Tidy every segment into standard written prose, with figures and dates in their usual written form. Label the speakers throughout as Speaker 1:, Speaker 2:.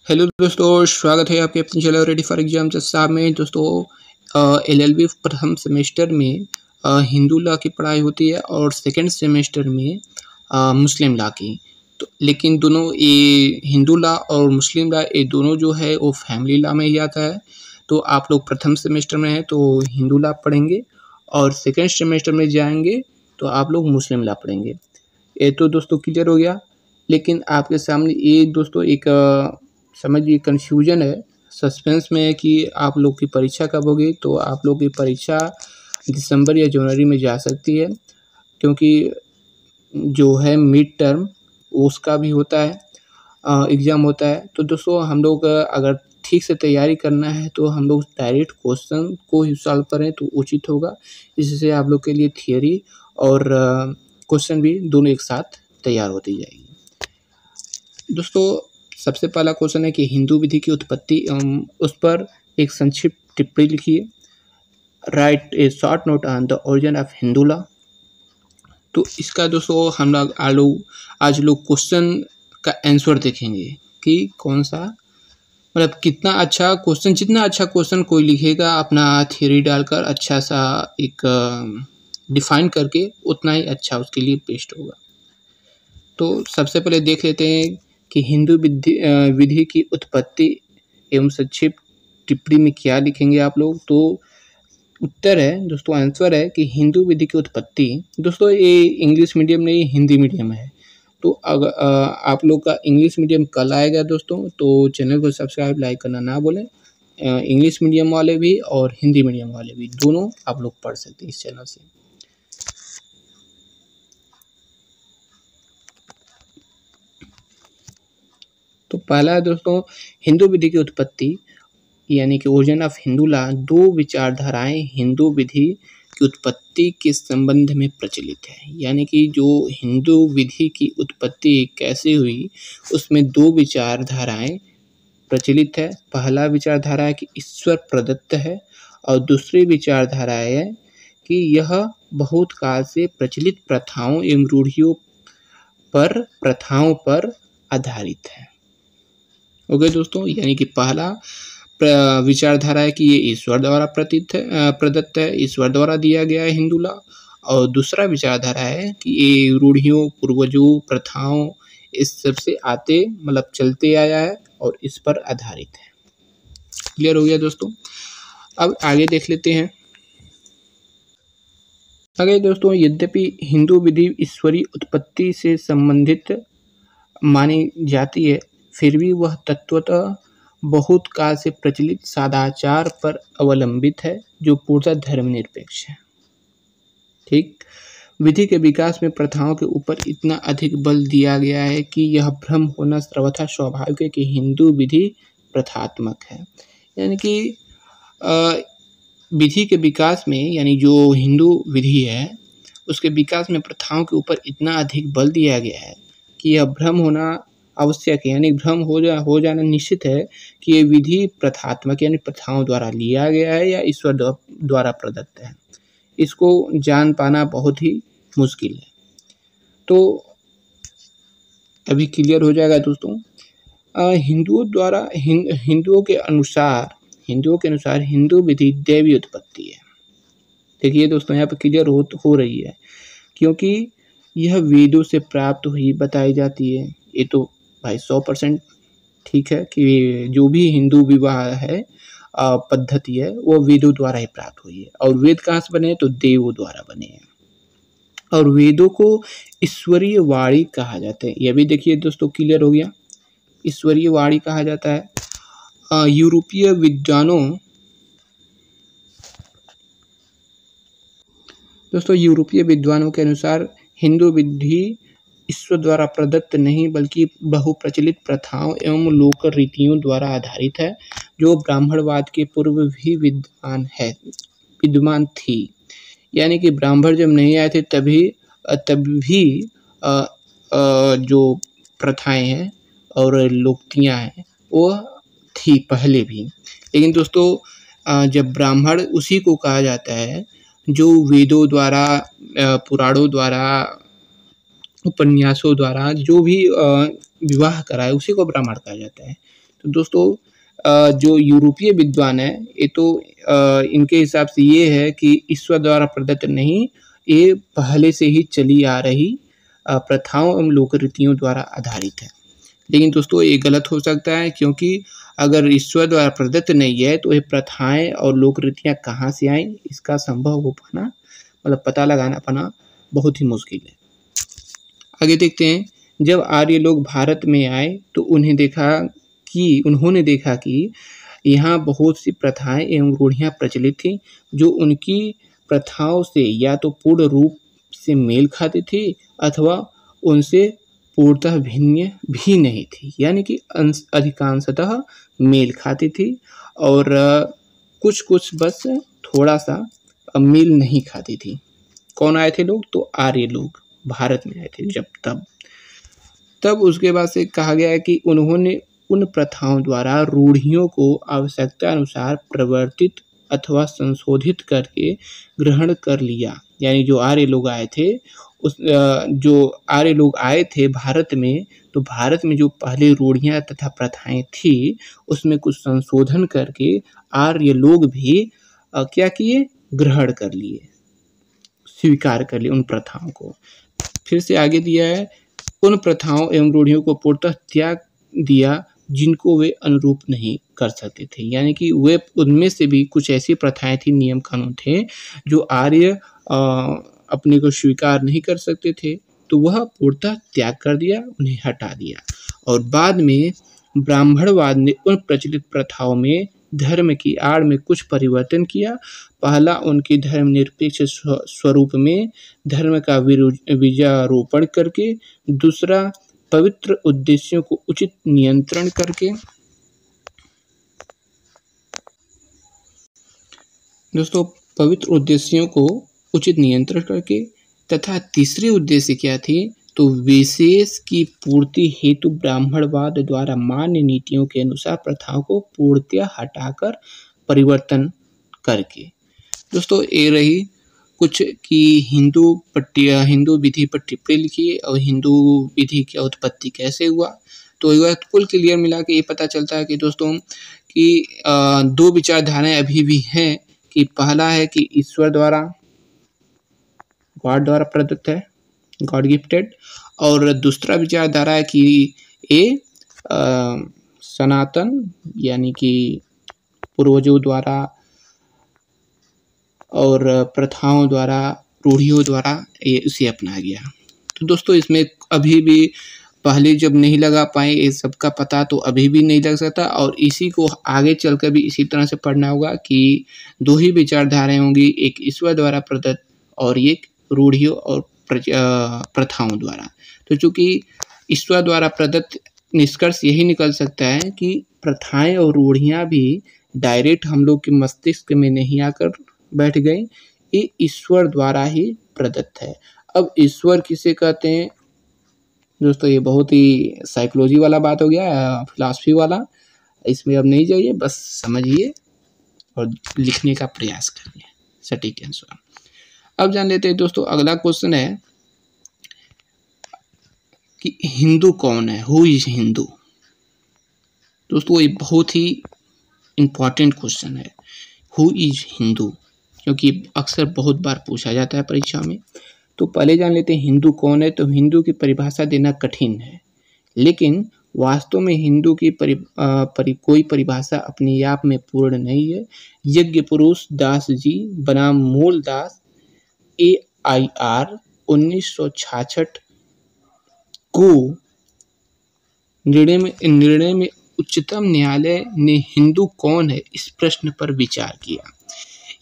Speaker 1: Hello दोस्तों, स्वागत है आपके अपने चैनल रेडी फॉर एग्जाम साहब में। दोस्तों एलएलबी प्रथम सेमेस्टर में हिंदू लॉ की पढ़ाई होती है और सेकंड सेमेस्टर में मुस्लिम लॉ की। तो लेकिन दोनों ये हिंदू लॉ और मुस्लिम लॉ ये दोनों जो है वो फैमिली लॉ में ही आता है। तो आप लोग प्रथम सेमेस्टर में हैं तो हिंदू लॉ पढ़ेंगे और सेकेंड सेमेस्टर में जाएंगे तो आप लोग मुस्लिम लॉ पढ़ेंगे। ये तो दोस्तों क्लियर हो गया। लेकिन आपके सामने ये दोस्तों एक समझिए कन्फ्यूजन है, सस्पेंस में है कि आप लोग की परीक्षा कब होगी। तो आप लोग की परीक्षा दिसंबर या जनवरी में जा सकती है, क्योंकि जो है मिड टर्म उसका भी होता है, एग्ज़ाम होता है। तो दोस्तों हम लोग अगर ठीक से तैयारी करना है तो हम लोग डायरेक्ट क्वेश्चन को ही सॉल्व करें तो उचित होगा। इससे आप लोग के लिए थियरी और क्वेश्चन भी दोनों एक साथ तैयार होती जाएगी। दोस्तों सबसे पहला क्वेश्चन है कि हिंदू विधि की उत्पत्ति उस पर एक संक्षिप्त टिप्पणी लिखिए। Right A short note on the origin of Hindu law. तो इसका दोस्तों हम लोग आज लोग क्वेश्चन का आंसर देखेंगे कि कौन सा, मतलब कितना अच्छा क्वेश्चन, जितना अच्छा क्वेश्चन कोई लिखेगा अपना थ्योरी डालकर अच्छा सा एक डिफाइन करके, उतना ही अच्छा उसके लिए बेस्ट होगा। तो सबसे पहले देख लेते हैं कि हिंदू विधि की उत्पत्ति एवं संक्षिप्त टिप्पणी में क्या लिखेंगे आप लोग। तो उत्तर है दोस्तों, आंसर है कि हिंदू विधि की उत्पत्ति, दोस्तों ये इंग्लिश मीडियम नहीं हिंदी मीडियम है। तो अगर आप लोग का इंग्लिश मीडियम कल आएगा दोस्तों, तो चैनल को सब्सक्राइब लाइक करना ना भूलें। इंग्लिश मीडियम वाले भी और हिंदी मीडियम वाले भी दोनों आप लोग पढ़ सकते हैं इस चैनल से। तो पहला है दोस्तों, हिंदू विधि की उत्पत्ति यानी कि ओरिजिन ऑफ हिंदू लॉ। दो विचारधाराएं हिंदू विधि की उत्पत्ति के संबंध में प्रचलित है। यानी कि जो हिंदू विधि की उत्पत्ति कैसे हुई उसमें दो विचारधाराएं प्रचलित है। पहला विचारधारा है कि ईश्वर प्रदत्त है और दूसरी विचारधारा है कि यह बहुत काल से प्रचलित प्रथाओं एवं रूढ़ियों पर आधारित है। ओके दोस्तों, यानी कि पहला विचारधारा है कि ये ईश्वर द्वारा प्रदत्त है, ईश्वर द्वारा दिया गया है हिंदू लॉ। और दूसरा विचारधारा है कि ये रूढ़ियों, पूर्वजों, प्रथाओं इस सब से आते मतलब चलते आया है और इस पर आधारित है। क्लियर हो गया दोस्तों। अब आगे देख लेते हैं। आगे दोस्तों, यद्यपि हिंदू विधि ईश्वरीय उत्पत्ति से संबंधित मानी जाती है, फिर भी वह तत्वतः बहुत काल से प्रचलित सदाचार पर अवलंबित है जो पूर्णतः धर्मनिरपेक्ष है। ठीक, विधि के विकास में प्रथाओं के ऊपर इतना अधिक बल दिया गया है कि यह भ्रम होना सर्वथा स्वाभाविक है कि हिंदू विधि प्रथात्मक है। यानी कि विधि के विकास में, यानी जो हिंदू विधि है उसके विकास में प्रथाओं के ऊपर इतना अधिक बल दिया गया है कि यह भ्रम होना आवश्यक है, यानी भ्रम हो जाना निश्चित है कि ये विधि प्रथात्मक यानी प्रथाओं द्वारा लिया गया है या ईश्वर द्वारा प्रदत्त है। इसको जान पाना बहुत ही मुश्किल है। तो अभी क्लियर हो जाएगा दोस्तों। हिंदुओं के अनुसार हिंदू विधि दैवी उत्पत्ति है। देखिए दोस्तों, यहाँ पर क्लियर हो रही है, क्योंकि यह वेदों से प्राप्त हुई बताई जाती है। ये तो भाई 100% ठीक है कि जो भी हिंदू विवाह है पद्धति है वो वेदों द्वारा ही प्राप्त हुई है। और वेद कहाँ से बने? तो देवों द्वारा बने हैं। और वेदों को ईश्वरीय वाणी कहा जाता है। यह भी देखिए दोस्तों क्लियर हो गया। ईश्वरीय वाणी कहा जाता है। यूरोपीय विद्वानों के अनुसार हिंदू विधि ईश्वर द्वारा प्रदत्त नहीं बल्कि बहुप्रचलित प्रथाओं एवं लोक रीतियों द्वारा आधारित है, जो ब्राह्मणवाद के पूर्व भी विद्यमान थी। यानी कि ब्राह्मण जब नहीं आए थे तभी जो प्रथाएं हैं और लोकोक्तियां हैं वो थी पहले भी। लेकिन दोस्तों जब ब्राह्मण उसी को कहा जाता है जो वेदों द्वारा, पुराणों द्वारा, उपन्यासों द्वारा जो भी विवाह कराए उसी को ब्राह्मण कहा जाता है। तो दोस्तों जो यूरोपीय विद्वान है ये तो इनके हिसाब से ये है कि ईश्वर द्वारा प्रदत्त नहीं, ये पहले से ही चली आ रही प्रथाओं एवं लोक रीतियों द्वारा आधारित है। लेकिन दोस्तों ये गलत हो सकता है, क्योंकि अगर ईश्वर द्वारा प्रदत्त नहीं है तो ये प्रथाएं और लोक रीतियाँ कहाँ से आईं, इसका संभव हो पाना मतलब पता लगाना पाना बहुत ही मुश्किल है। आगे देखते हैं, जब आर्य लोग भारत में आए तो उन्होंने देखा कि यहाँ बहुत सी प्रथाएं एवं रूढ़ियाँ प्रचलित थी जो उनकी प्रथाओं से या तो पूर्ण रूप से मेल खाती थी अथवा उनसे पूर्णतः भिन्न भी नहीं थी, यानी कि अधिकांशतः मेल खाती थी और कुछ कुछ बस थोड़ा सा मेल नहीं खाती थी। कौन आए थे लोग? तो आर्य लोग भारत में आए थे जब तब उसके बाद से कहा गया है कि उन्होंने उन प्रथाओं द्वारा रूढ़ियों को आवश्यकता अनुसार परिवर्तित अथवा संशोधित करके ग्रहण कर लिया। यानी जो आर्य लोग आए थे भारत में, तो भारत में जो पहले रूढ़ियाँ तथा प्रथाएं थी उसमें कुछ संशोधन करके आर्य लोग भी क्या किए? ग्रहण कर लिए, स्वीकार कर लिए उन प्रथाओं को। फिर से आगे दिया है, उन प्रथाओं एवं रूढ़ियों को पूर्णतः त्याग दिया जिनको वे अनुरूप नहीं कर सकते थे। यानी कि वे उनमें से भी कुछ ऐसी प्रथाएं थी, नियम कानून थे जो आर्य अपने को स्वीकार नहीं कर सकते थे, तो वह पूर्णतः त्याग कर दिया, उन्हें हटा दिया। और बाद में ब्राह्मणवाद ने उन प्रचलित प्रथाओं में धर्म की आड़ में कुछ परिवर्तन किया। पहला उनके धर्मनिरपेक्ष स्वरूप में धर्म का बीजारोपण करके, दूसरा पवित्र उद्देश्यों को उचित नियंत्रण करके, तथा तीसरी उद्देश्य क्या थी? तो विशेष की पूर्ति हेतु ब्राह्मणवाद द्वारा मान्य नीतियों के अनुसार प्रथाओं को पूर्णतः हटाकर परिवर्तन करके। दोस्तों ये रही कुछ कि हिंदू विधि पर टिप्पणी लिखी और हिंदू विधि की उत्पत्ति कैसे हुआ। तो यह कुल क्लियर मिला के ये पता चलता है कि दोस्तों कि दो विचारधाराएं अभी भी हैं कि पहला है कि ईश्वर द्वारा, गॉड द्वारा प्रदत्त है, गॉड गिफ्टेड, और दूसरा विचारधारा है कि ये सनातन यानी कि पूर्वजों द्वारा और प्रथाओं द्वारा, रूढ़ियों द्वारा ये उसे अपनाया गया। तो दोस्तों इसमें अभी भी पहले जब नहीं लगा पाए ये सबका पता, तो अभी भी नहीं लग सकता, और इसी को आगे चलकर भी इसी तरह से पढ़ना होगा कि दो ही विचारधाराएं होंगी, एक ईश्वर द्वारा प्रदत्त और एक रूढ़ियों और प्रथाओं द्वारा। तो चूंकि ईश्वर द्वारा प्रदत्त निष्कर्ष यही निकल सकता है कि प्रथाएं और रूढ़ियां भी डायरेक्ट हम लोग के मस्तिष्क में नहीं आकर बैठ गई, ये ईश्वर द्वारा ही प्रदत्त है। अब ईश्वर किसे कहते हैं दोस्तों? ये बहुत ही साइकोलॉजी वाला बात हो गया, फिलॉसफी वाला, इसमें अब नहीं जाइए, बस समझिए और लिखने का प्रयास करिए सटीक आंसर। अब जान लेते हैं दोस्तों, अगला क्वेश्चन है कि हिंदू कौन है? Who is Hindu? दोस्तों ये बहुत ही इम्पॉर्टेंट क्वेश्चन है, हु इज हिंदू, क्योंकि अक्सर बहुत बार पूछा जाता है परीक्षा में। तो पहले जान लेते हैं हिंदू कौन है। तो हिंदू की परिभाषा देना कठिन है, लेकिन वास्तव में हिंदू की कोई परिभाषा अपने आप में पूर्ण नहीं है। यज्ञ पुरुष दास जी बनाम मूल दास AIR 1966 को निर्णय में उच्चतम न्यायालय ने हिंदू कौन है इस प्रश्न पर विचार किया।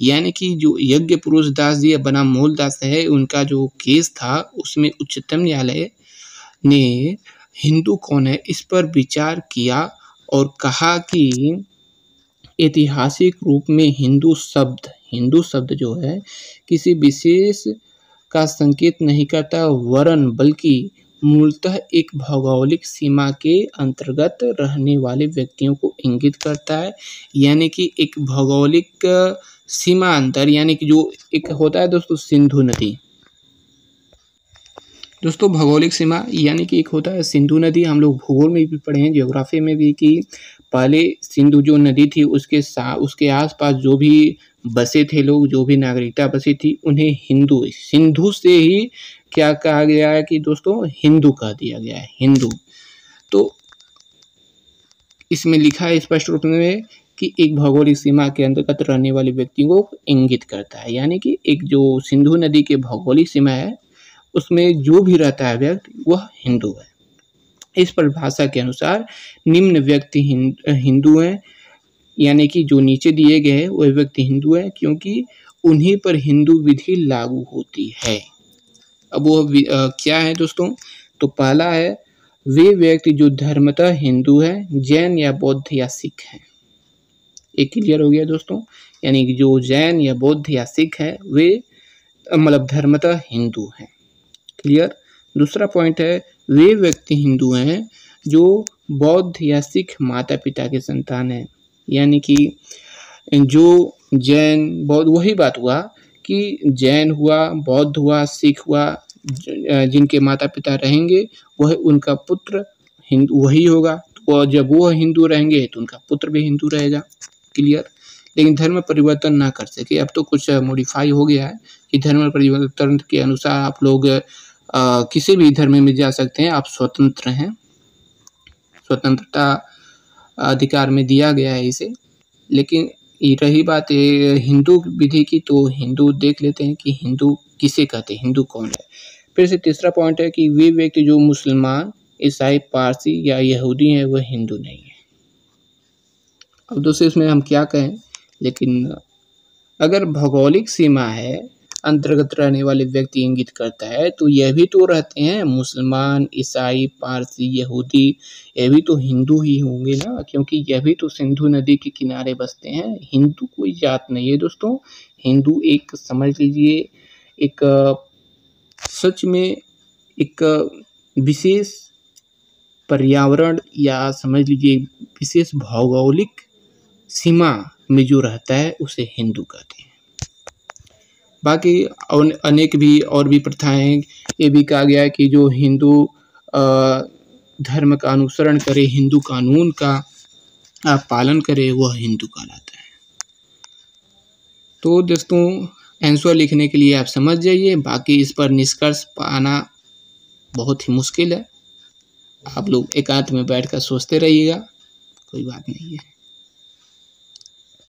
Speaker 1: यानी कि जो यज्ञ पुरुष दास जी बनाम मूल दास है, उनका जो केस था उसमें उच्चतम न्यायालय ने हिंदू कौन है इस पर विचार किया और कहा कि ऐतिहासिक रूप में हिंदू शब्द जो है किसी विशेष का संकेत नहीं करता, वरन बल्कि मूलतः एक भौगोलिक सीमा के अंतर्गत रहने वाले व्यक्तियों को इंगित करता है। यानी कि एक भौगोलिक सीमा अंतर, यानी कि जो एक होता है दोस्तों सिंधु नदी, दोस्तों भौगोलिक सीमा यानी कि एक होता है सिंधु नदी। हम लोग भूगोल में भी पढ़े हैं, ज्योग्राफी में भी, कि पहले सिंधु जो नदी थी उसके आसपास जो भी बसे थे लोग, जो भी नागरिकता बसी थी, उन्हें सिंधु से ही क्या कहा गया है कि दोस्तों हिंदू कह दिया गया है, हिंदू। तो इसमें लिखा है स्पष्ट रूप में कि एक भौगोलिक सीमा के अंतर्गत रहने वाले व्यक्ति को इंगित करता है, यानी कि एक जो सिंधु नदी के भौगोलिक सीमा है उसमें जो भी रहता है व्यक्ति वह हिंदू है। इस परिभाषा के अनुसार निम्न व्यक्ति हिंदू हैं, यानी कि जो नीचे दिए गए हैं वह व्यक्ति हिंदू है क्योंकि उन्हीं पर हिंदू विधि लागू होती है। अब वो क्या है दोस्तों? तो पहला है वे व्यक्ति जो धर्मतः हिंदू है, जैन या बौद्ध या सिख है। एक क्लियर हो गया दोस्तों, यानी कि जो जैन या बौद्ध या सिख है वे मतलब धर्मतः हिंदू हैं। क्लियर। दूसरा पॉइंट है वे व्यक्ति हिंदू हैं जो बौद्ध या सिख माता पिता के संतान हैं, यानी कि जो जैन बौद्ध, वही बात हुआ कि जैन हुआ, बौद्ध हुआ, सिख हुआ, जिनके माता पिता रहेंगे वह उनका पुत्र हिंदू वही होगा, तो जब वो हिंदू रहेंगे तो उनका पुत्र भी हिंदू रहेगा। क्लियर। लेकिन धर्म परिवर्तन ना कर सके। अब तो कुछ मॉडिफाई हो गया है कि धर्म परिवर्तन के अनुसार आप लोग किसी भी धर्म में जा सकते हैं, आप स्वतंत्र हैं, स्वतंत्रता अधिकार में दिया गया है इसे। लेकिन रही बात हिंदू विधि की, तो हिंदू देख लेते हैं कि हिंदू किसे कहते हैं, हिंदू कौन है। फिर से तीसरा पॉइंट है कि वे व्यक्ति जो मुसलमान, ईसाई, पारसी या यहूदी हैं वह हिंदू नहीं है। अब दोस्तों इसमें हम क्या कहें, लेकिन अगर भौगोलिक सीमा है अंतर्गत रहने वाले व्यक्ति इंगित करता है तो यह भी तो रहते हैं मुसलमान, ईसाई, पारसी, यहूदी, यह भी तो हिंदू ही होंगे ना, क्योंकि यह भी तो सिंधु नदी के किनारे बसते हैं। हिंदू कोई जात नहीं है दोस्तों, हिंदू एक समझ लीजिए एक सच में एक विशेष पर्यावरण या समझ लीजिए विशेष भौगोलिक सीमा में जो रहता है उसे हिंदू कहते हैं। बाकी अनेक भी और भी प्रथाएं, ये भी कहा गया है कि जो हिंदू धर्म का अनुसरण करे, हिंदू कानून का पालन करे, वह हिंदू कहलाता है। तो दोस्तों आंसर लिखने के लिए आप समझ जाइए, बाकी इस पर निष्कर्ष पाना बहुत ही मुश्किल है। आप लोग एकांत में बैठकर सोचते रहिएगा, कोई बात नहीं है।